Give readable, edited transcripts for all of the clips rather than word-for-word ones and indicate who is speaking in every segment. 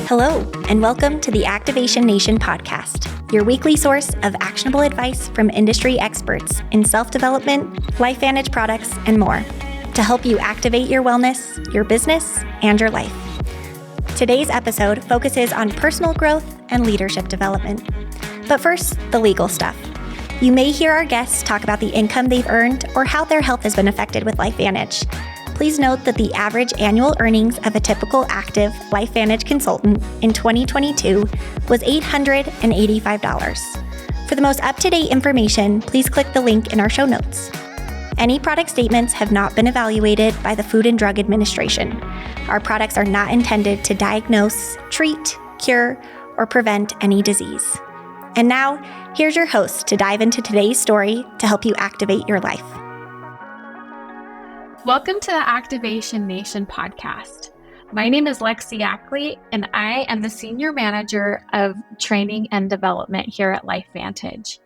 Speaker 1: Hello, and welcome to the Activation Nation podcast, your weekly source of actionable advice from industry experts in self-development, LifeVantage products, and more to help you activate your wellness, your business, and your life. Today's episode focuses on personal growth and leadership development. But first, the legal stuff. You may hear our guests talk about the income they've earned or how their health has been affected with LifeVantage. Please note that the average annual earnings of a typical active LifeVantage consultant in 2022 was $885. For the most up-to-date information, please click the link in our show notes. Any product statements have not been evaluated by the Food and Drug Administration. Our products are not intended to diagnose, treat, cure, or prevent any disease. And now, here's your host to dive into today's story to help you activate your life.
Speaker 2: Welcome to the Activation Nation podcast. My name is Lexi Ackley, and I am the Senior Manager of Training and Development here at LifeVantage.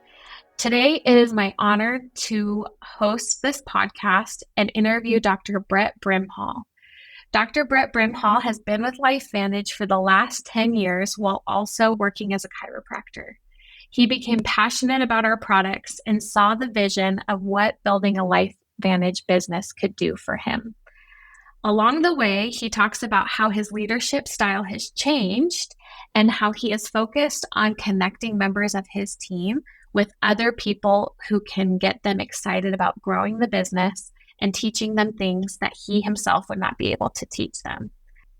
Speaker 2: Today, it is my honor to host this podcast and interview Dr. Brett Brimhall. Dr. Brett Brimhall has been with LifeVantage for the last 10 years while also working as a chiropractor. He became passionate about our products and saw the vision of what building a LifeVantage business could do for him. Along the way, he talks about how his leadership style has changed and how he is focused on connecting members of his team with other people who can get them excited about growing the business and teaching them things that he himself would not be able to teach them.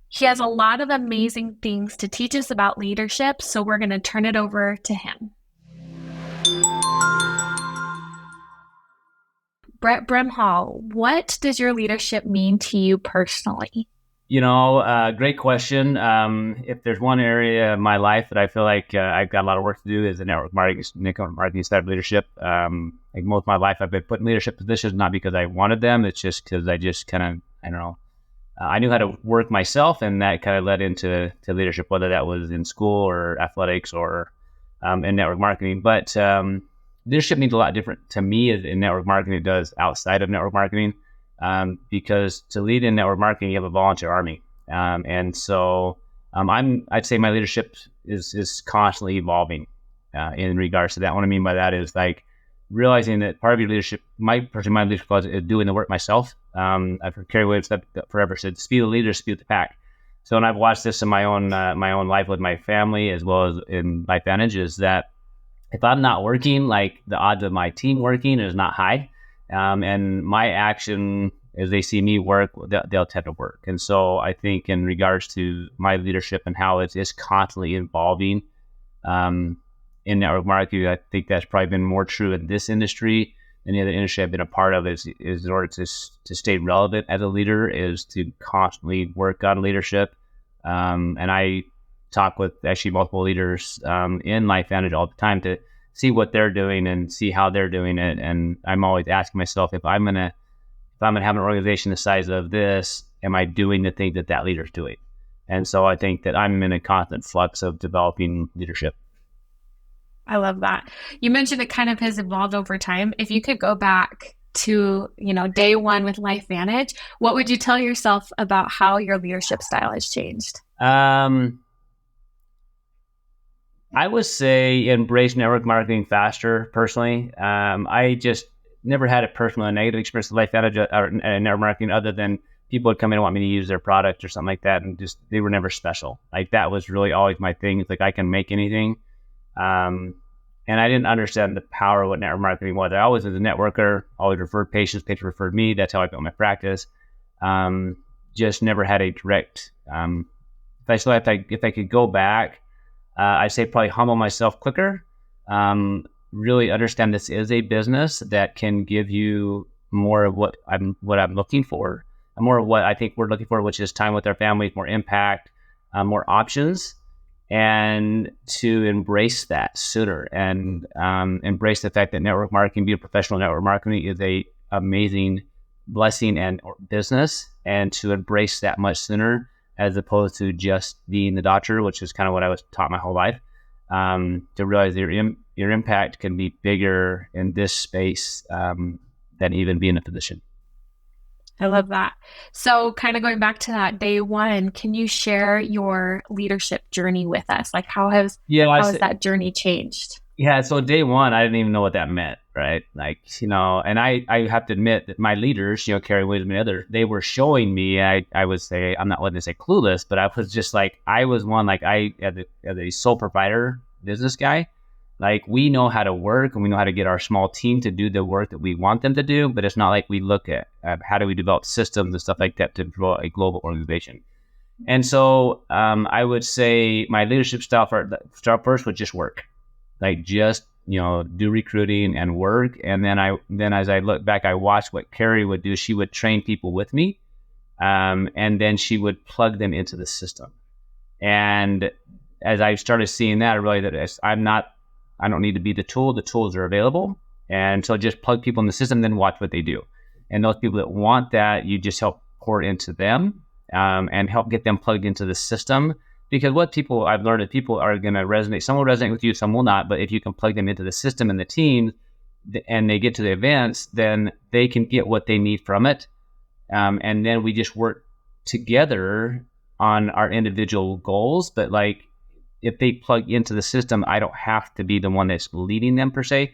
Speaker 2: He has a lot of amazing things to teach us about leadership, so we're going to turn it over to him. Brett Brimhall, what does your leadership mean to you personally?
Speaker 3: Great question. If there's one area of my life that I feel like I've got a lot of work to do is the network marketing side of leadership. Like most of my life, I've been put in leadership positions, not because I wanted them. It's just because I just kind of, I knew how to work myself, and that kind of led into leadership, whether that was in school or athletics or in network marketing. But leadership means a lot different to me in network marketing it does outside of network marketing, because to lead in network marketing, you have a volunteer army. I'd say my leadership is constantly evolving in regards to that. What I mean by that is like realizing that part of your leadership, my leadership is doing the work myself. I've heard Carrie Williams forever said, "Speed the leader, speed the pack." So, and I've watched this in my own life with my family as well as in LifeVantage, is that if I'm not working, like the odds of my team working is not high. And my action, as they see me work, they'll tend to work. And so I think in regards to my leadership and how it is constantly evolving in network marketing, I think that's probably been more true in this industry than the other industry I've been a part of, is in order to stay relevant as a leader is to constantly work on leadership. And I talk with actually multiple leaders in LifeVantage all the time to see what they're doing and see how they're doing it. And I'm always asking myself, if I'm gonna have an organization the size of this, am I doing the thing that leader's doing? And so I think that I'm in a constant flux of developing leadership.
Speaker 2: I love that. You mentioned it kind of has evolved over time. If you could go back to, day one with LifeVantage, what would you tell yourself about how your leadership style has changed?
Speaker 3: I would say embrace network marketing faster, personally. I just never had a personal negative experience with LifeVantage or network marketing, other than people would come in and want me to use their product or something like that, and just they were never special. Like that was really always my thing. It's like I can make anything. And I didn't understand the power of what network marketing was. I always was a networker, always referred patients referred me. That's how I built my practice. Just never had a direct, if I could go back, I'd say probably humble myself quicker, really understand this is a business that can give you more of what I'm looking for, and more of what I think we're looking for, which is time with our families, more impact, more options, and to embrace that sooner and embrace the fact that network marketing, being a professional network marketing, is a amazing blessing and business, and to embrace that much sooner, as opposed to just being the doctor, which is kind of what I was taught my whole life, to realize your impact can be bigger in this space than even being a physician.
Speaker 2: I love that. So kind of going back to that day one, can you share your leadership journey with us? Like how has that journey changed?
Speaker 3: Yeah, so day one, I didn't even know what that meant, right? Like, and I have to admit that my leaders, Carrie, Williams, and others, they were showing me, I would say, I'm not letting to say clueless, but I was just like, I was one, like as a sole provider business guy, like we know how to work and we know how to get our small team to do the work that we want them to do, but it's not like we look at how do we develop systems and stuff like that to grow a global organization. And so I would say my leadership style first would just work. Like just, do recruiting and work. And then as I look back, I watched what Carrie would do. She would train people with me. And then she would plug them into the system. And as I started seeing that, I realized that I don't need to be the tool. The tools are available. And so just plug people in the system, then watch what they do. And those people that want that, you just help pour into them and help get them plugged into the system. Because what I've learned is people are going to resonate. Some will resonate with you, some will not. But if you can plug them into the system and the team and they get to the events, then they can get what they need from it. And then we just work together on our individual goals. But like if they plug into the system, I don't have to be the one that's leading them per se.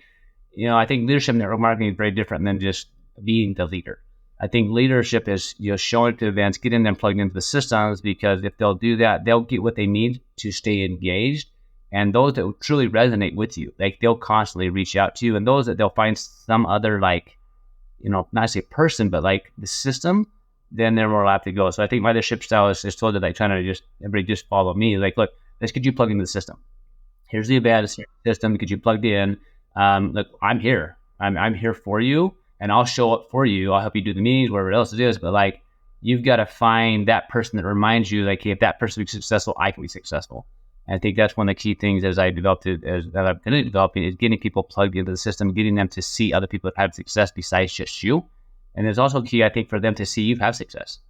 Speaker 3: I think leadership and network marketing is very different than just being the leader. I think leadership is showing up to events, getting them plugged into the systems, because if they'll do that, they'll get what they need to stay engaged. And those that will truly resonate with you, like they'll constantly reach out to you. And those that they'll find some other not say person, but like the system, then they're more likely to go. So I think my leadership style is told that like trying to everybody just follow me. Like, look, let's get you plugged into the system. Here's the event system to get you plugged in. Look, I'm here. I'm here for you. And I'll show up for you. I'll help you do the meetings, whatever else it is. But like, you've got to find that person that reminds you, like, hey, if that person is successful, I can be successful. And I think that's one of the key things as I developed it, as I've been developing, is getting people plugged into the system, getting them to see other people that have success besides just you. And it's also key, I think, for them to see you have success.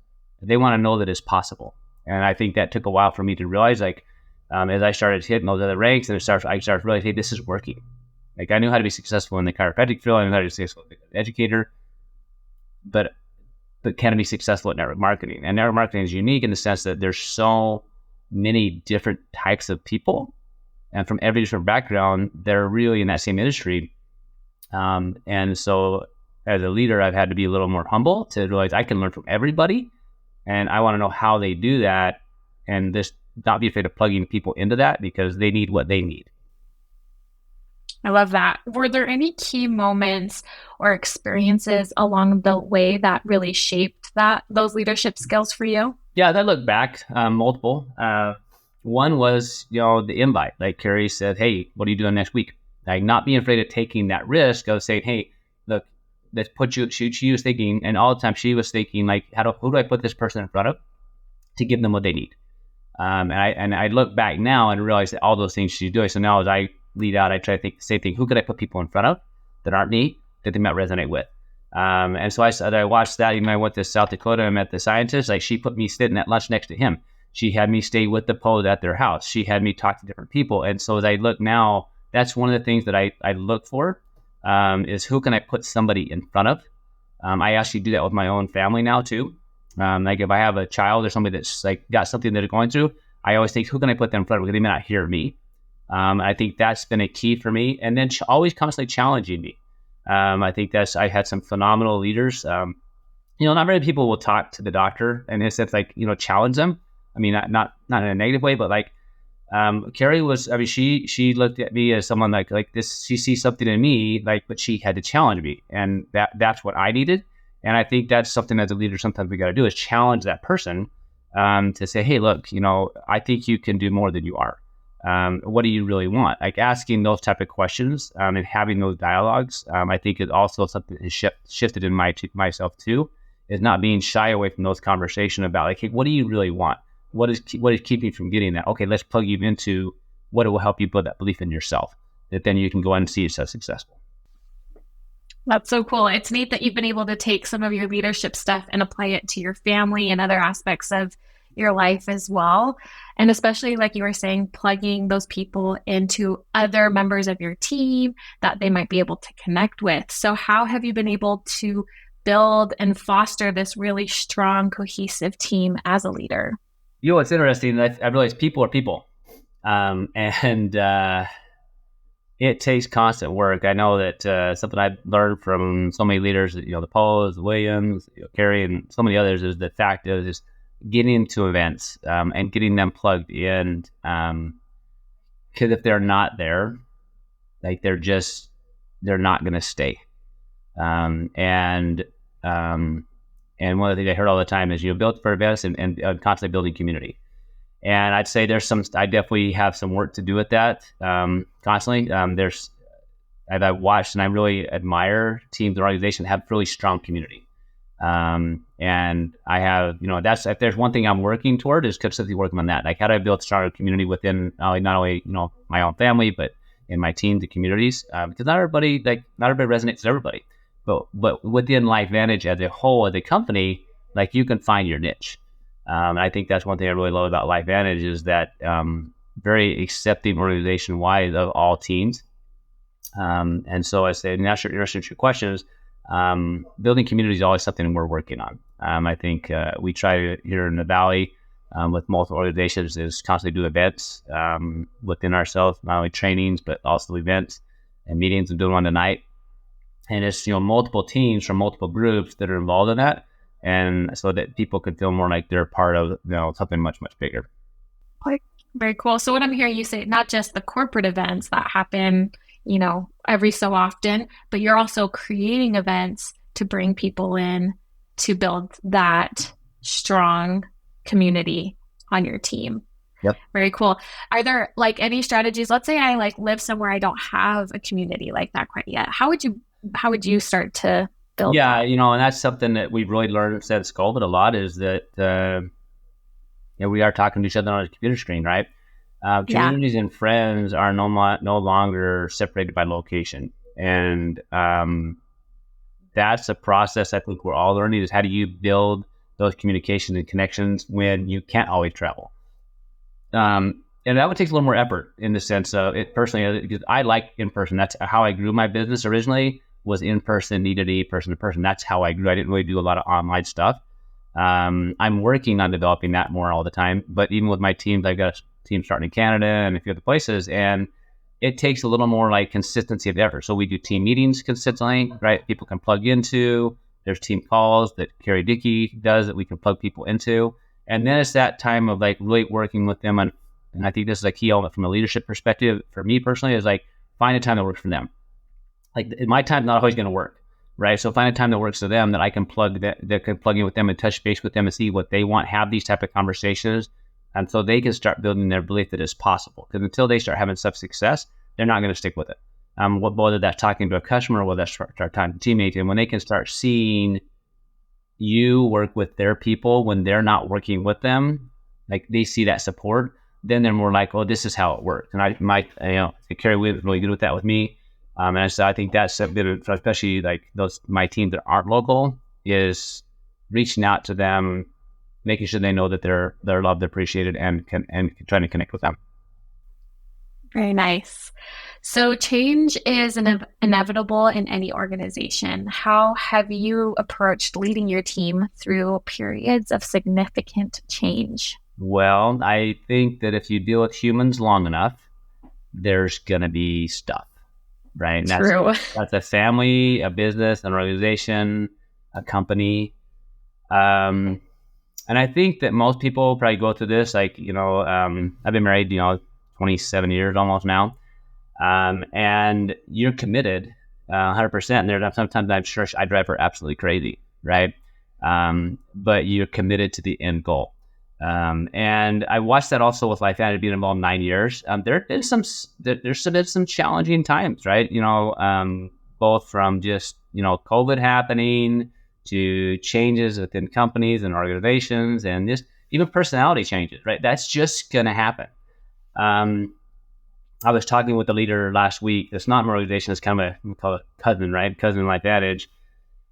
Speaker 3: They want to know that it's possible. And I think that took a while for me to realize, like, as I started hitting those other ranks, and I started to realize, hey, this is working. Like I knew how to be successful in the chiropractic field. I knew how to be successful as an educator, but can I be successful at network marketing? And network marketing is unique in the sense that there's so many different types of people, and from every different background, they're really in that same industry. And so as a leader, I've had to be a little more humble to realize I can learn from everybody, and I want to know how they do that, and just not be afraid of plugging people into that because they need what they need.
Speaker 2: I love that. Were there any key moments or experiences along the way that really shaped those leadership skills for you?
Speaker 3: Yeah, as I look back, multiple. One was, the invite. Like Carrie said, hey, what are you doing next week? Like not being afraid of taking that risk of saying, hey, look, let's put you, she was thinking, and all the time she was thinking, like, who do I put this person in front of to give them what they need? And I look back now and realize that all those things she's doing. So now as I lead out, I try to think the same thing. Who could I put people in front of that aren't me, that they might resonate with? And so I watched that. Even I went to South Dakota and met the scientist. Like she put me sitting at lunch next to him. She had me stay with the pose at their house. She had me talk to different people. And so as I look now, that's one of the things that I look for is who can I put somebody in front of? I actually do that with my own family now too. Like if I have a child or somebody that's like got something that they're going through, I always think, who can I put them in front of? Because they may not hear me. I think that's been a key for me. And then always constantly challenging me. I think I had some phenomenal leaders. Not many people will talk to the doctor and in a sense, like, challenge them. I mean, not in a negative way, but like, Carrie was, I mean, she looked at me as someone like this, she sees something in me, like, but she had to challenge me. And that's what I needed. And I think that's something as a leader, sometimes we got to do is challenge that person, to say, hey, look, I think you can do more than you are. What do you really want? Like asking those type of questions, and having those dialogues, I think is also something that has shifted in myself too, is not being shy away from those conversations about like, hey, what do you really want? What is keeping you from getting that? Okay, let's plug you into what will help you build that belief in yourself, that then you can go on and see yourself successful.
Speaker 2: That's so cool. It's neat that you've been able to take some of your leadership stuff and apply it to your family and other aspects of your life as well. And especially like you were saying, plugging those people into other members of your team that they might be able to connect with. So how have you been able to build and foster this really strong, cohesive team as a leader?
Speaker 3: It's interesting. I realized people are people. And it takes constant work. I know that something I've learned from so many leaders, the Pauls, the Williams, Carrie, and so many others, is the fact of just getting to events and getting them plugged in. Because if they're not there, like they're not going to stay. And one of the things I heard all the time is build for events and constantly building community. And I'd say I definitely have some work to do with that constantly. I've watched and I really admire teams and organizations that have really strong community. And I have, if there's one thing I'm working toward is consistently working on that. Like, how do I build stronger community within not only my own family, but in my teams and communities? Because not everybody resonates with everybody. But within LifeVantage as a whole, as a company, like, you can find your niche. And I think that's one thing I really love about LifeVantage is that very accepting organization-wide of all teams. And so I say, in answer to your questions, building community is always something we're working on. I think we try here in the Valley with multiple organizations is constantly do events within ourselves, not only trainings, but also events and meetings and doing one tonight. And it's, multiple teams from multiple groups that are involved in that. And so that people can feel more like they're part of something much, much bigger.
Speaker 2: Very cool. So what I'm hearing you say, not just the corporate events that happen, every so often, but you're also creating events to bring people in to build that strong community on your team.
Speaker 3: Yep.
Speaker 2: Very cool. Are there any strategies? Let's say I live somewhere I don't have a community like that quite yet. How would you start to build that?
Speaker 3: And that's something that we've really learned since COVID a lot is that we are talking to each other on a computer screen, right? Communities and friends are no longer separated by location. And that's a process I think we're all learning is how do you build those communications and connections when you can't always travel. And that would take a little more effort in the sense of it personally, because I like in-person. That's how I grew my business originally, was in-person, needed to be person-to-person. That's how I grew. I didn't really do a lot of online stuff. I'm working on developing that more all the time. But even with my teams, I've got a team starting in Canada and a few other places, and it takes a little more consistency of effort. So we do team meetings consistently, right? People can plug into. There's team calls that Carrie Dickey does that we can plug people into. And then it's that time of really working with them on, and I think this is a key element from a leadership perspective for me personally, is find a time that works for them. My time's not always going to work, right? So find a time that works for them that I can plug in with them and touch base with them and see what they want, have these type of conversations. And so they can start building their belief that it's possible. Because until they start having some success, they're not going to stick with it. Whether that's talking to a customer, whether that's start talking to teammates, and when they can start seeing you work with their people when they're not working with them, they see that support, then they're more like, oh, this is how it works. And Carrie was really good with that with me. And so I think that's a bit of, especially my teams that aren't local, is reaching out to them, making sure they know that they're loved, appreciated, and trying to connect with them.
Speaker 2: Very nice. So change is inevitable in any organization. How have you approached leading your team through periods of significant change?
Speaker 3: Well, I think that if you deal with humans long enough, there's going to be stuff, right? And
Speaker 2: True.
Speaker 3: That's a family, a business, an organization, a company. And I think that most people probably go through this. I've been married, 27 years almost now. And you're committed 100%. And there sometimes I'm sure I drive her absolutely crazy, right? But you're committed to the end goal. And I watched that also with LifeVantage being involved 9 years. There's been some challenging times, right? Both from just, COVID happening to changes within companies and organizations and just even personality changes, right? That's just going to happen. I was talking with the leader last week. It's not an organization. It's kind of we call it cousin, right? Cousin LifeVantage.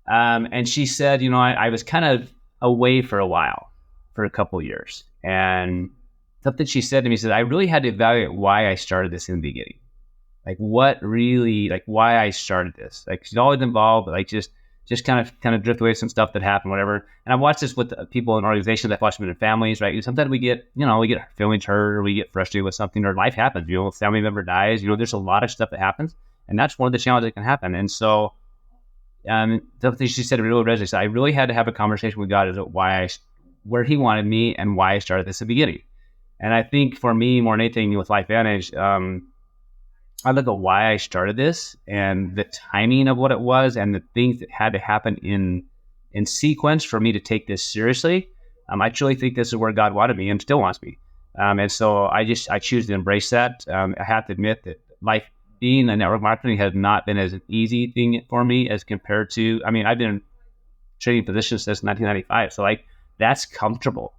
Speaker 3: And she said, I was kind of away for a while, for a couple of years. And something she said to me, I really had to evaluate why I started this in the beginning. Why I started this. She's always involved, but just kind of drift away some stuff that happened, whatever. And I've watched this with people in organizations. I've watched them in families, right? Sometimes we get feelings hurt, or we get frustrated with something, or life happens. A family member dies. There's a lot of stuff that happens, and that's one of the challenges that can happen. And so, something she said really resonated. So I really had to have a conversation with God as to where He wanted me and why I started this at the beginning. And I think for me, more than anything with LifeVantage, I look at why I started this and the timing of what it was and the things that had to happen in sequence for me to take this seriously. I truly think this is where God wanted me and still wants me. And so I choose to embrace that. I have to admit that being a network marketing has not been as an easy thing for me as compared to, I've been in trading positions since 1995. So that's comfortable.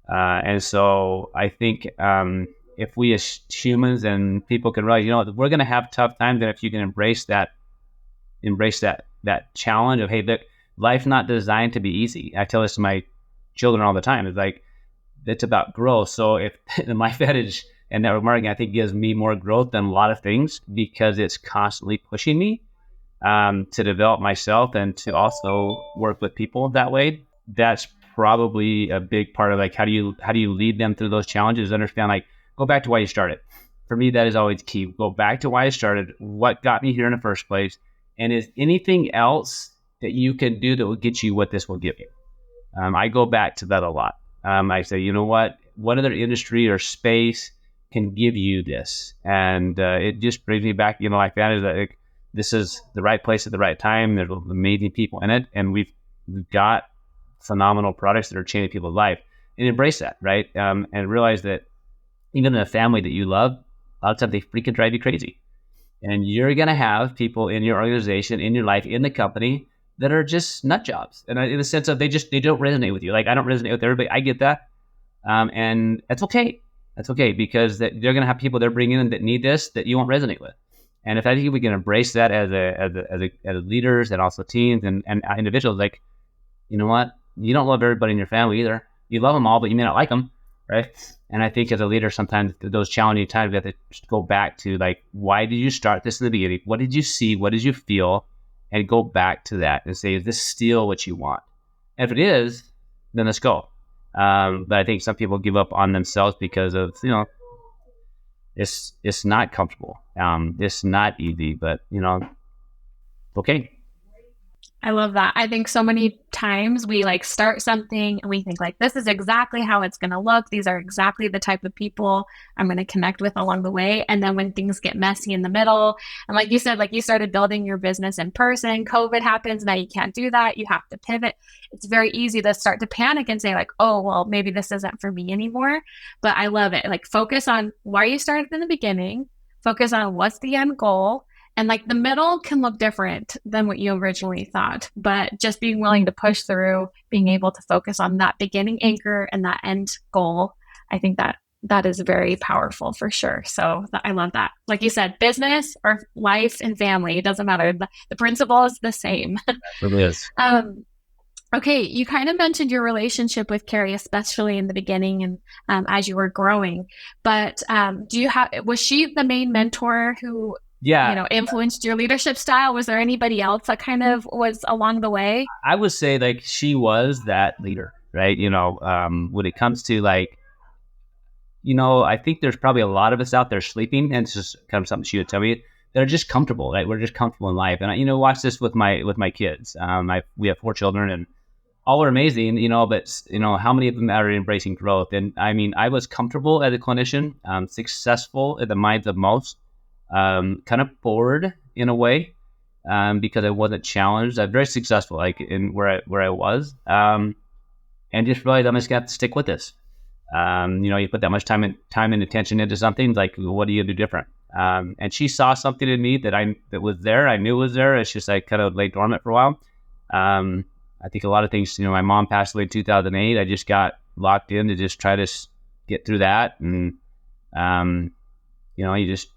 Speaker 3: And so I think, if we as humans and people can realize, we're going to have tough times, and if you can embrace that challenge of, hey, look, life's not designed to be easy. I tell this to my children all the time. It's about growth. So if the LifeVantage and network marketing, I think, gives me more growth than a lot of things because it's constantly pushing me to develop myself and to also work with people that way. That's probably a big part of how do you lead them through those challenges? Understand, go back to why you started. For me, that is always key. Go back to why I started, what got me here in the first place, and is anything else that you can do that will get you what this will give you? I go back to that a lot. I say, what other industry or space can give you this? And it just brings me back, like that is that this is the right place at the right time. There's amazing people in it, and we've got phenomenal products that are changing people's life. And embrace that, right? And realize that even in a family that you love, a lot of times they freaking drive you crazy. And you're going to have people in your organization, in your life, in the company that are just nut jobs. And in the sense of they don't resonate with you. I don't resonate with everybody. I get that. And that's okay. That's okay, because they're going to have people they're bringing in that need this, that you won't resonate with. And if I think we can embrace that as leaders and also teams and individuals, you know what? You don't love everybody in your family either. You love them all, but you may not like them, right? And I think as a leader, sometimes those challenging times, we have to go back to why did you start this in the beginning? What did you see? What did you feel? And go back to that and say, is this still what you want? And if it is, then let's go. But I think some people give up on themselves because of, it's not comfortable. It's not easy, but okay.
Speaker 2: I love that. I think so many times we start something and we think this is exactly how it's going to look. These are exactly the type of people I'm going to connect with along the way. And then when things get messy in the middle, and like you said, you started building your business in person, COVID happens, now you can't do that. You have to pivot. It's very easy to start to panic and say oh, well, maybe this isn't for me anymore. But I love it. Focus on why you started in the beginning, focus on what's the end goal. And the middle can look different than what you originally thought, but just being willing to push through, being able to focus on that beginning anchor and that end goal, I think that is very powerful for sure. So I love that. Like you said, business or life and family, it doesn't matter. The principle is the same.
Speaker 3: It really is.
Speaker 2: Okay, you kind of mentioned your relationship with Carrie, especially in the beginning and as you were growing. But was she the main mentor who influenced your leadership style? Was there anybody else that kind of was along the way?
Speaker 3: I would say she was that leader, right? When it comes to I think there's probably a lot of us out there sleeping, and it's just kind of something she would tell me, that are just comfortable, right? We're just comfortable in life. And I watch this with my kids. We have 4 children, and all are amazing, but how many of them are embracing growth? And I was comfortable as a clinician, successful in the minds of most. Kind of bored in a way, because I wasn't challenged. I'm very successful, in where I was, and just realized I'm just gonna have to stick with this. You put that much time and attention into something, what do you do different? And she saw something in me that was there. I knew it was there. It's just kind of lay dormant for a while. I think a lot of things. My mom passed away in 2008. I just got locked in to just try to get through that, and you just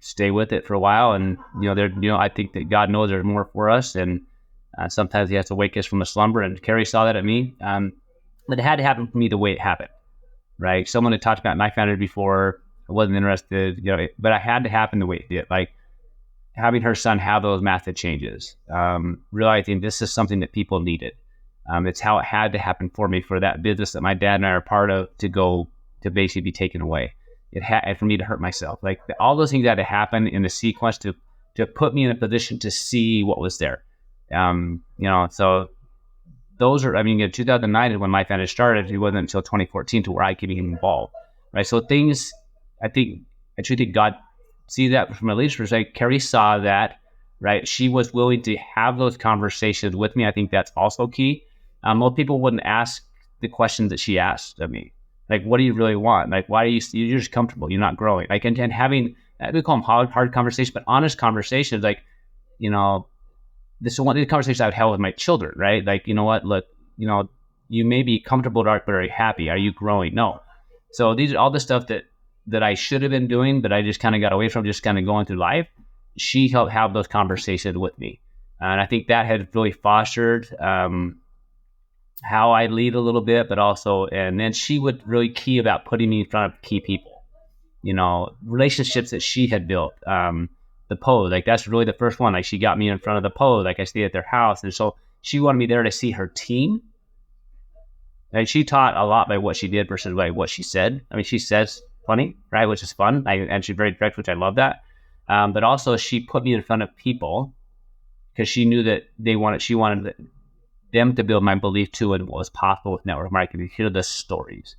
Speaker 3: stay with it for a while, and I think that God knows there's more for us, and sometimes He has to wake us from a slumber. And Carrie saw that at me, but it had to happen for me the way it happened, right? Someone had talked about LifeVantage before. I wasn't interested, but it had to happen the way it did. having her son have those massive changes, realizing this is something that people needed. It's how it had to happen for me, for that business that my dad and I are part of to basically be taken away. It had for me to hurt myself. Like all those things had to happen in the sequence to put me in a position to see what was there. So those are, in 2009 is when LifeVantage started. It wasn't until 2014 to where I could be involved, right? So things, I truly think God sees that from a leadership perspective. Carrie saw that, right? She was willing to have those conversations with me. I think that's also key. Most people wouldn't ask the questions that she asked of me. Like, what do you really want? Like, why are you're just comfortable? You're not growing. Like, and having, we call them hard conversations, but honest conversations. Like, this is one of the conversations I would have with my children, right? Like, you know what, look, you may be comfortable but very happy. Are you growing? No. So these are all the stuff that I should have been doing, but I just kind of got away from, just kind of going through life. She helped have those conversations with me. And I think that had really fostered how I lead a little bit, but also, and then she would really key about putting me in front of key people, relationships that she had built. The pose, like that's really the first one. Like she got me in front of the pose, like I stayed at their house. And so she wanted me there to see her team. And she taught a lot by what she did versus by what she said. She says plenty, right? Which is fun. And she's very direct, which I love that. But also she put me in front of people because she knew that she wanted them to build my belief too in what was possible with network marketing, hear the stories.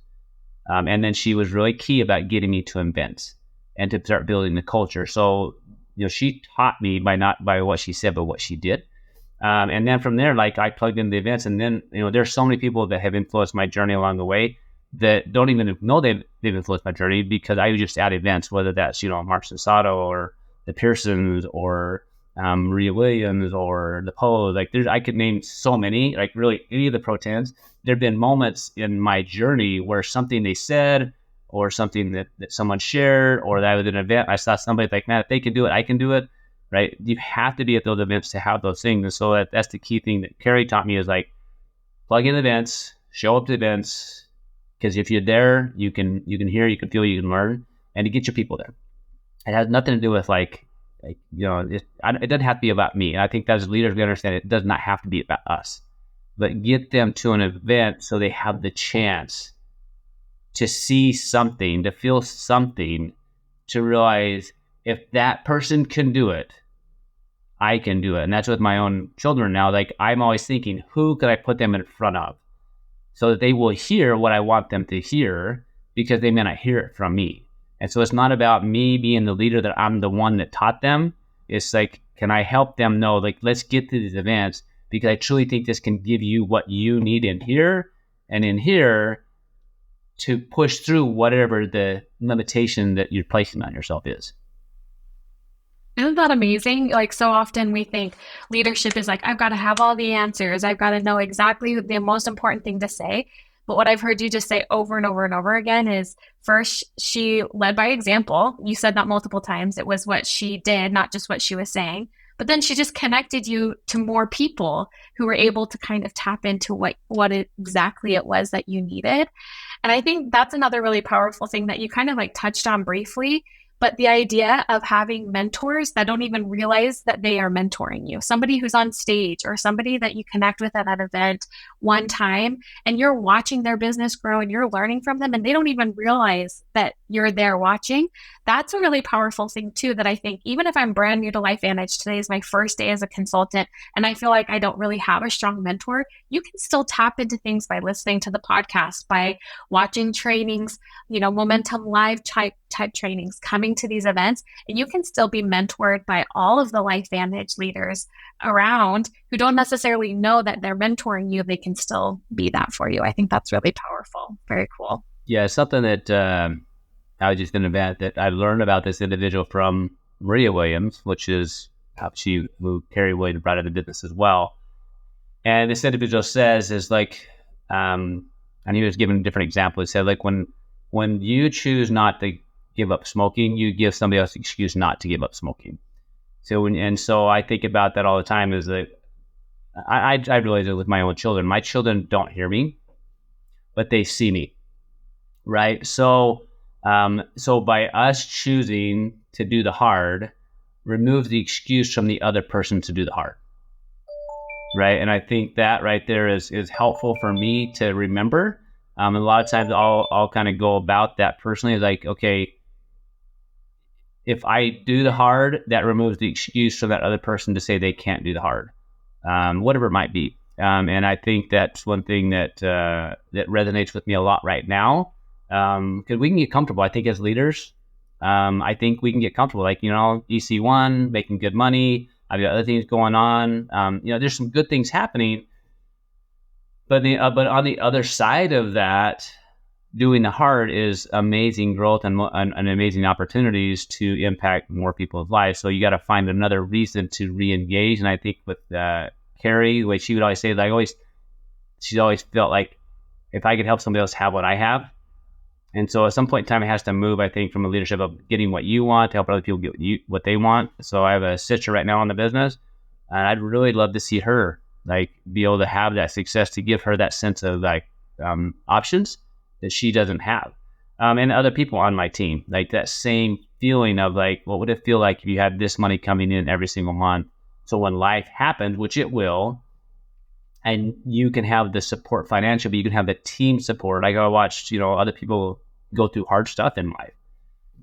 Speaker 3: And then she was really key about getting me to events and to start building the culture. So, she taught me not by what she said, but what she did. And then from there, like I plugged into the events, and then, there's so many people that have influenced my journey along the way that don't even know they've influenced my journey, because I was just at events, whether that's, Mark Sensato or the Pearsons or Maria Williams or the Pose. Like I could name so many, like really any of the Pro 10s. There've been moments in my journey where something they said or something that someone shared, or that was an event, I saw somebody like, man, if they can do it, I can do it, right? You have to be at those events to have those things. And so that's the key thing that Carrie taught me, is like, plug in events, show up to events, because if you're there, you can hear, you can feel, you can learn, and to get your people there. It has nothing to do with it doesn't have to be about me. And I think as leaders, we understand it does not have to be about us, but get them to an event so they have the chance to see something, to feel something, to realize if that person can do it, I can do it. And that's with my own children now. Like I'm always thinking, who could I put them in front of so that they will hear what I want them to hear, because they may not hear it from me. And so it's not about me being the leader, that I'm the one that taught them. It's like, can I help them know, like, let's get to these events, because I truly think this can give you what you need in here and in here to push through whatever the limitation that you're placing on yourself is.
Speaker 2: Isn't that amazing? Like so often we think leadership is like, I've got to have all the answers. I've got to know exactly the most important thing to say. But what I've heard you just say over and over and over again is, first, she led by example. You said that multiple times. It was what she did, not just what she was saying. But then she just connected you to more people who were able to kind of tap into what exactly it was that you needed. And I think that's another really powerful thing that you kind of like touched on briefly. But the idea of having mentors that don't even realize that they are mentoring you, somebody who's on stage or somebody that you connect with at an event one time, and you're watching their business grow and you're learning from them, and they don't even realize that you're there watching. That's a really powerful thing too, that I think, even if I'm brand new to LifeVantage, today is my first day as a consultant, and I feel like I don't really have a strong mentor, you can still tap into things by listening to the podcast, by watching trainings, Momentum Live type trainings, coming to these events, and you can still be mentored by all of the LifeVantage leaders around who don't necessarily know that they're mentoring you. They can still be that for you. I think that's really powerful. Very cool.
Speaker 3: Yeah, something that I was just in an event that I learned about this individual from Maria Williams, which is who Carrie Williams brought into business as well. And this individual says is like, and he was giving a different example. He said, like, when you choose not to give up smoking, you give somebody else an excuse not to give up smoking. So I think about that all the time, is that I realize it with my own children. My children don't hear me, but they see me, right? So by us choosing to do the hard, removes the excuse from the other person to do the hard. Right. And I think that right there is helpful for me to remember. A lot of times I'll kind of go about that personally, like, okay, if I do the hard, that removes the excuse for that other person to say they can't do the hard, whatever it might be. And I think that's one thing that resonates with me a lot right now, because we can get comfortable. I think as leaders, I think we can get comfortable. Like, EC1, making good money. I've got other things going on. There's some good things happening. But on the other side of that, doing the hard is amazing growth and amazing opportunities to impact more people's lives. So you got to find another reason to re-engage. And I think with Carrie, the way she would always say, she's always felt like if I could help somebody else have what I have. And so at some point in time, it has to move, I think, from a leadership of getting what you want to help other people get what they want. So I have a sister right now in the business, and I'd really love to see her be able to have that success, to give her that sense of options that she doesn't have. And other people on my team, that same feeling of what would it feel like if you had this money coming in every single month? So when life happens, which it will, and you can have the support financially, but you can have the team support. I watched, other people go through hard stuff in life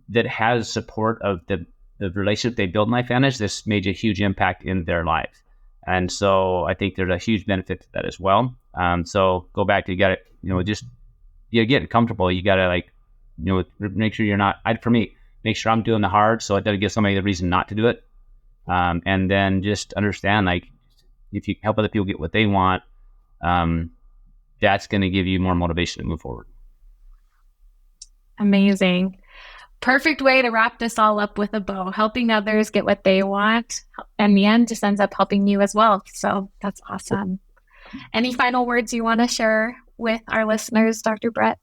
Speaker 3: that has support of the relationship they build in LifeVantage. This made a huge impact in their life. And so I think there's a huge benefit to that as well. So go back to, you got to, you're getting comfortable. You got to make sure you're not, for me, make sure I'm doing the hard so it doesn't give somebody the reason not to do it. And then just understand, if you help other people get what they want, that's going to give you more motivation to move forward.
Speaker 2: Amazing. Perfect way to wrap this all up with a bow. Helping others get what they want, and the end just ends up helping you as well. So that's awesome. Any final words you want to share with our listeners, Dr. Brett?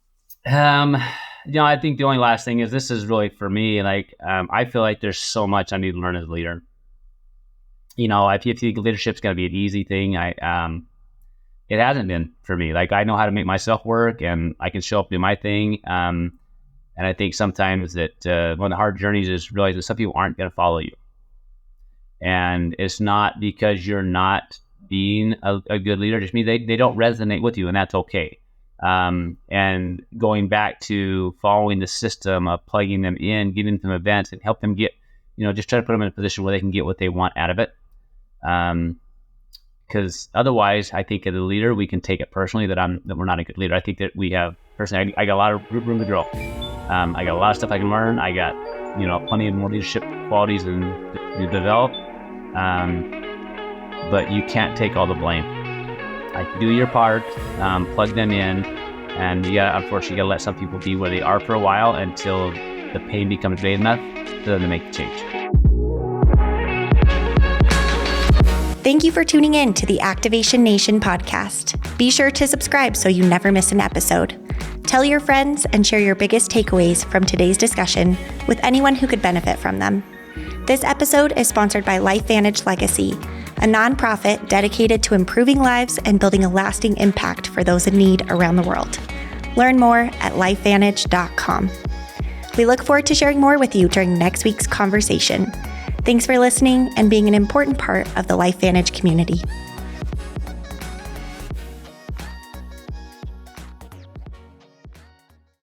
Speaker 3: I think the only last thing is, this is really for me. I feel like there's so much I need to learn as a leader. If you think leadership's going to be an easy thing, it hasn't been for me. I know how to make myself work, and I can show up, do my thing. And I think sometimes that one of the hard journeys is realizing that some people aren't going to follow you. And it's not because you're not being a good leader, just means they don't resonate with you, and that's okay. And going back to following the system of plugging them in, getting them events, and help them get, just try to put them in a position where they can get what they want out of it. Because otherwise, I think as a leader, we can take it personally that we're not a good leader. I think that we have, personally, I got a lot of room to grow. I got a lot of stuff I can learn. I got, plenty of more leadership qualities to develop. But you can't take all the blame. Do your part, plug them in, and unfortunately, you got to let some people be where they are for a while until the pain becomes bad enough for them to make the change.
Speaker 1: Thank you for tuning in to the Activation Nation podcast. Be sure to subscribe so you never miss an episode. Tell your friends and share your biggest takeaways from today's discussion with anyone who could benefit from them. This episode is sponsored by LifeVantage Legacy, a nonprofit dedicated to improving lives and building a lasting impact for those in need around the world. Learn more at lifevantage.com. We look forward to sharing more with you during next week's conversation. Thanks for listening and being an important part of the LifeVantage community.